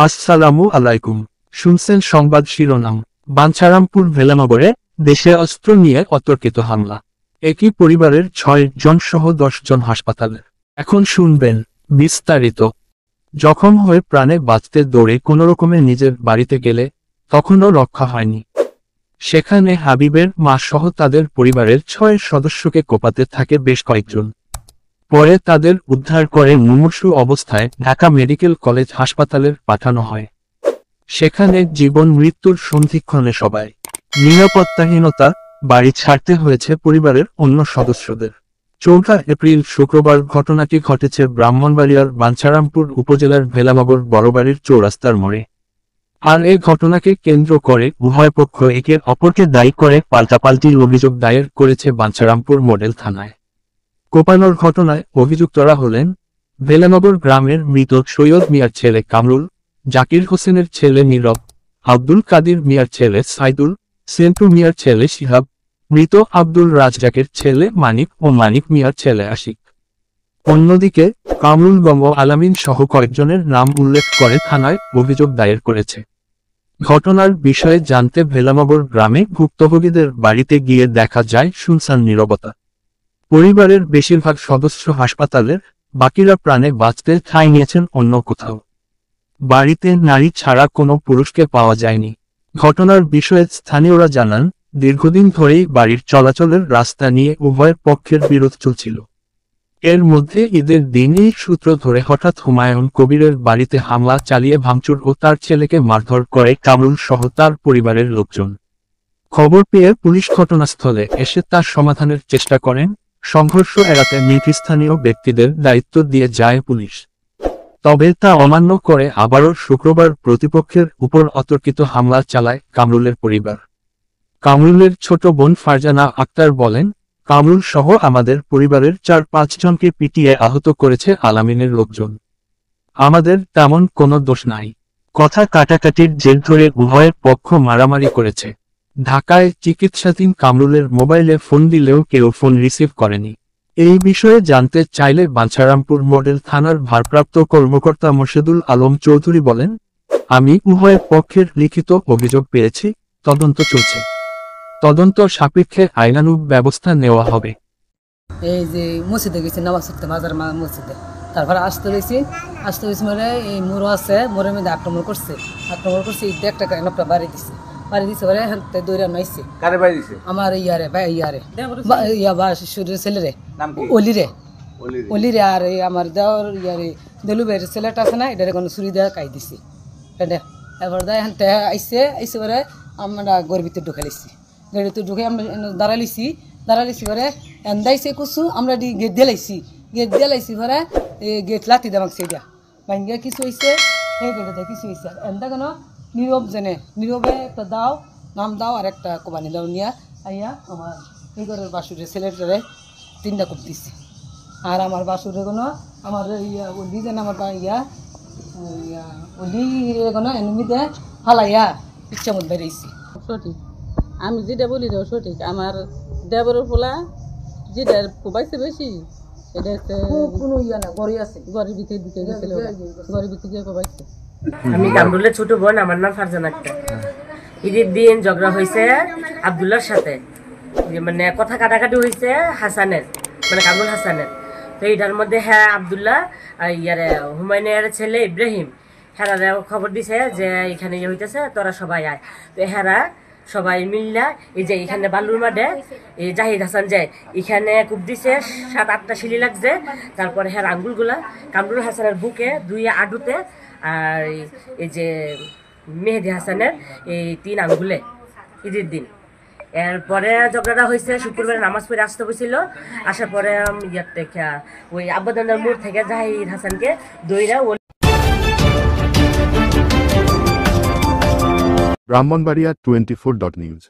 আসসালামু আলাইকুম। শুনছেন সংবাদ শিরোনাম। বাঞ্ছারামপুর ভেলানগরে দেশে অস্ত্র নিয়ে অতর্কিত হামলা, একই পরিবারের 6 জন সহ 10 জন হাসপাতালে। এখন শুনবেন বিস্তারিত। জখম হয়ে প্রাণে বাঁচতে দৌড়ে কোনোরকমে নিজের বাড়িতে গেলে তখনও রক্ষা হয়নি। সেখানে হাবিবের মা সহ তাদের পরিবারের 6 সদস্যকে কোপাতে থাকে বেশ কয়েকজন। পরে তাদের উদ্ধার করে মুমূর্ষু অবস্থায় ঢাকা মেডিকেল কলেজ হাসপাতালে পাঠানো হয়। সেখানে জীবন মৃত্যুর সন্ধিক্ষণে সবাই। নিরাপত্তাহীনতা, বাড়ি ছাড়তে হয়েছে পরিবারের অন্য সদস্যদের। 4 এপ্রিল শুক্রবার ঘটনাটি ঘটেছে ব্রাহ্মণবাড়িয়ার বাঞ্ছারামপুর উপজেলার ভেলানগর বড়বাড়ির চৌরাস্তার মোড়ে। আর এ ঘটনাকে কেন্দ্র করে উভয় পক্ষ একে অপরকে দায়ী করে পাল্টাপাল্টির অভিযোগ দায়ের করেছে বাঞ্ছারামপুর মডেল থানায়। কোপানোর ঘটনায় অভিযুক্তরা হলেন ভেলানগর গ্রামের মৃত সৈয়দ মিয়ার ছেলে কামরুল, জাকির হোসেনের ছেলে নীরব, আব্দুল কাদির মিয়ার ছেলে সাইদুল, সেন্টু মিয়ার ছেলে শিহাব, মৃত আব্দুল রাজ্জাকের ছেলে মানিক ও মানিক মিয়ার ছেলে আশিক। অন্যদিকে কামরুল গঙ্গ আলামিন সহ কয়েকজনের নাম উল্লেখ করে থানায় অভিযোগ দায়ের করেছে। ঘটনার বিষয়ে জানতে ভেলানগর গ্রামে ভুক্তভোগীদের বাড়িতে গিয়ে দেখা যায় শুনশান নীরবতা। পরিবারের বেশিরভাগ সদস্য হাসপাতালের, বাকিরা প্রাণে বাঁচতে ঠাঁই নিয়েছেন অন্য কোথাও। বাড়িতে নারী ছাড়া কোনো পুরুষকে পাওয়া যায়নি। ঘটনার বিষয়ে স্থানীয়রা জানান, দীর্ঘদিন ধরেই বাড়ির চলাচলের রাস্তা নিয়ে উভয় পক্ষের বিরোধ চলছিল। এর মধ্যে ঈদের দিনই সূত্র ধরে হঠাৎ হুমায়ুন কবিরের বাড়িতে হামলা চালিয়ে ভাঙচুর ও তার ছেলেকে মারধর করে কামরুল সহ তার পরিবারের লোকজন। খবর পেয়ে পুলিশ ঘটনাস্থলে এসে তার সমাধানের চেষ্টা করেন। সংঘর্ষ এড়াতে নেতৃস্থানীয় ব্যক্তিদের দায়িত্ব দিয়ে যায় পুলিশ। তবে তা অমান্য করে আবারও শুক্রবার প্রতিপক্ষের উপর অতর্কিত হামলা চালায় কামরুলের পরিবার। কামরুলের ছোট বোন ফারজানা আক্তার বলেন, কামরুল সহ আমাদের পরিবারের 4-5 জনকে পিটিয়ে আহত করেছে আলামিনের লোকজন। আমাদের তেমন কোনো দোষ নাই। কথা কাটাকাটির জের ধরে উভয়ের পক্ষ মারামারি করেছে। ঢাকায় চিকিৎসাধীন কামরুলের মোবাইলে ফোন দিলেও কেউ ফোন রিসিভ করেনি। এই বিষয়ে জানতে চাইলে বাঞ্ছারামপুর মডেল থানার ভারপ্রাপ্ত কর্মকর্তা মোর্শেদুল আলম চৌধুরী বলেন, আমি উভয় পক্ষের লিখিত অভিযোগ পেয়েছি, তদন্ত চলছে। তদন্ত সাপেক্ষে আইনানুগ ব্যবস্থা নেওয়া হবে। এই যে মসজিদে গেছি নামাজ পড়তে, মাজার মসজিদে, তারপরে আসতে হয়েছি মানে এই মোড় আছে, মোড়ের মধ্যে আক্রমণ করছে ঈদ একটা একটা বাড়ি দিছে পরে হাতে দৌড়ে নাইছে। আমার ছেলেরে অলিরে আর আমার দেওয়ার দেলুবের ছেলেটা আছে না, এটারে কোনো চুরি দেওয়া কাই দিছি। এবার দেয় হাতে আইসে পরে আমরা গড়ের ভিতরে ঢুকাইছি। গড়ের ভিতরে ঢুকে আমরা দাঁড়াইছি পরে এন্দাইছে কচু আমরা গেট দিয়ে লাইছি পরে গেট লাতি দেমাকছে এটা ভাঙ্গিয়া কিছু হয়েছে, সেই গেটে কিছু হয়েছে। এন্দা কেন নীরব জেনে নীরবে একটা নাম দাও আর একটা কোবানি দাও নিয়ে আইয়া আমার এই ঘরের বাসুরের ছেলেটারে 3টা কোপ দিচ্ছে। আর আমার বাসুরে কোনো আমার ওলি যেন আমার ওলি কোনো এনিমিতে ফালাইয়া ইচ্ছা মত বেরিয়েছি। সঠিক আমি যেটা বলি রে সঠিক। আমার দেবরের পোলা যেটা কোবাইছে বেশি, এটা কোনো না গড়ি আছে, ঘরের ভিতরে ঢুকে গেছিল, ঘরের ভিতরে গিয়ে কোবাইছে। আমি কামরুলের ছোট বোন, আমার নাম ফারজানা আক্তার। ঈদের দিন ঝগড়া হয়েছে আব্দুল্লাহর সাথে, মানে কথা কাটাকাটি হয়েছে হাসানের, মানে কামরুল হাসানের। তো এটার মধ্যে হ্যাঁ আব্দুল্লাহ হুমায়ুনের ছেলে ইব্রাহিম হেরা খবর দিছে যে এখানে হইতেছে, তোরা সবাই আয়। তো হেরা সবাই মিল্লা এই যে এখানে বালুর মাঠে এই জাহিদ হাসান যায়, এখানে কূপ দিছে 7-8টা সিলি লাগছে। তারপরে হ্যাঁ আঙ্গুলগুলা কামরুল হাসানের বুকে, 2 আডুতে, আর এই যে মেহেদি হাসানের এই 3 আঙ্গুলে ঈদের দিন। এরপরে ঝগড়াটা হয়েছে শুক্রবারে নামাজ পড়ে আসতে হয়েছিল। আসার পরে ইয়ার থেকে ওই আব্বাদানের মোড় থেকে জাহিদ হাসানকে দইরা ব্রাহ্মণবাড়িয়া 24.news